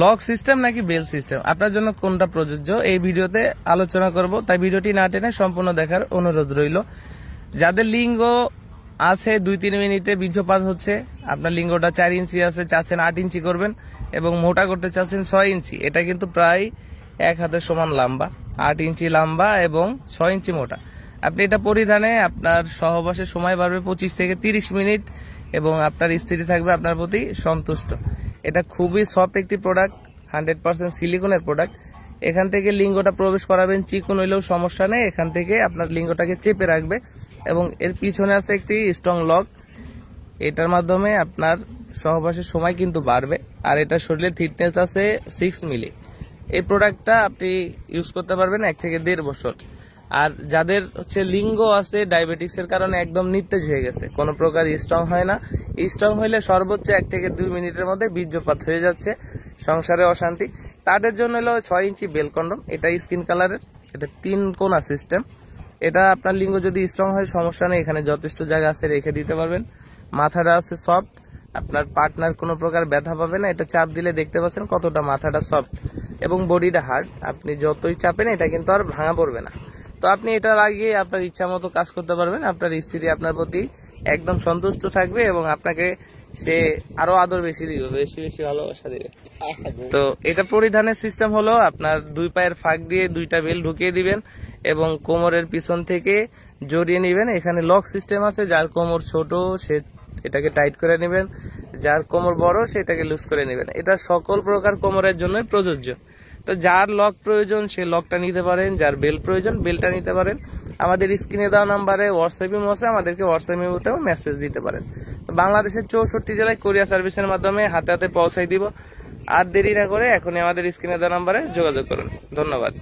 Lock system নাকি bell system, আপনার জন্য কোনটা প্রযোজ্য এই ভিডিওতে আলোচনা করব, তাই ভিডিওটি না টেনে সম্পূর্ণ দেখার অনুরোধ রইল। যাদের লিঙ্গ আছে 2-3 মিনিটে বীর্যপাত হচ্ছে, আপনার লিঙ্গটা 4 ইঞ্চি আছে, চাচ্ছেন 8 ইঞ্চি করবেন এবং মোটা করতে চাচ্ছেন 6 ইঞ্চি, এটা কিন্তু প্রায় এক হাতের সমান লম্বা, 8 ইঞ্চি লম্বা এবং 6 ইঞ্চি মোটা। আপনি এটা পরিধানে আপনার সহবাসের সময় বাড়বে 25 থেকে 30 মিনিট এবং আপনার স্ত্রী থাকবে আপনার প্রতি সন্তুষ্ট। এটা খুবই সফট একটি প্রোডাক্ট, 100% সিলিকনের প্রোডাক্ট। এখান থেকে লিঙ্গটা প্রবেশ করাবেন, চিকন হইলেও সমস্যা নেই, এখান থেকে আপনার লিঙ্গটাকে চেপে রাখবে এবং এর পিছনে আছে একটি স্ট্রং লক, এটার মাধ্যমে আপনার সহবাসের সময় কিন্তু বাড়বে। আর এটা শরীরে থিকনেস আছে 6 মিলি। এই প্রোডাক্টটা আপনি ইউজ করতে পারবেন 1 থেকে 1.5 বছর। আর যাদের হচ্ছে লিঙ্গ আছে ডায়াবেটিক্সের কারণে একদম নিস্তেজ হয়ে গেছে, কোনো প্রকার স্ট্রং হয় না, স্ট্রং হইলে সর্বোচ্চ 1 থেকে 2 মিনিটের মধ্যে বীর্যপাত হয়ে যাচ্ছে, সংসারে অশান্তি, তাদের জন্য হলো 6 ইঞ্চি বেল কন্ডম। এটা স্কিন কালারের, এটা 3 কোণা সিস্টেম। এটা আপনার লিঙ্গ যদি স্ট্রং হয় সমস্যা নেই, এখানে যথেষ্ট জায়গা আছে, রেখে দিতে পারবেন। মাথাটা আছে সফট, আপনার পার্টনার কোনো প্রকার ব্যথা পাবে না। এটা চাপ দিলে দেখতে পাচ্ছেন কতটা মাথাটা সফট এবং বডিটা হার্ড, আপনি যতই চাপেন এটা কিন্তু আর ভাঙা পড়বে না। তো আপনি এটা লাগিয়ে আপনার ইচ্ছা মতো কাজ করতে পারবেন, আপনার স্ত্রী আপনার প্রতি একদম সন্তুষ্ট থাকবে এবং আপনাকে সে আরো আদর বেশি দিবে, বেশি বেশি ভালোবাসা দিবে। তো এটা পরিধানের সিস্টেম হলো আপনার 2 পায়ের ফাঁক দিয়ে 2টা বেল ঢুকিয়ে দিবেন এবং কোমরের পিছন থেকে জড়িয়ে নেবেন। এখানে লক সিস্টেম আছে, যার কোমর ছোট সে এটাকে টাইট করে নেবেন, যার কোমর বড় সেটাকে লুজ করে নেবেন। এটা সকল প্রকার কোমরের জন্য প্রযোজ্য। তো যার লক প্রয়োজন সে লকটা নিতে পারেন, যার বেল প্রয়োজন বেলটা নিতে পারেন। আমাদের স্ক্রিনে দেওয়া নাম্বারে হোয়াটসঅ্যাপ ইমো আছে, আমাদেরকে হোয়াটসঅ্যাপ ইমোতেও মেসেজ দিতে পারেন। তো বাংলাদেশের 64 জেলায় কুরিয়ার সার্ভিসের মাধ্যমে হাতে হাতে পৌঁছাই দিব। আর দেরি না করে এখনই আমাদের স্ক্রিনে দেওয়া নাম্বারে যোগাযোগ করুন। ধন্যবাদ।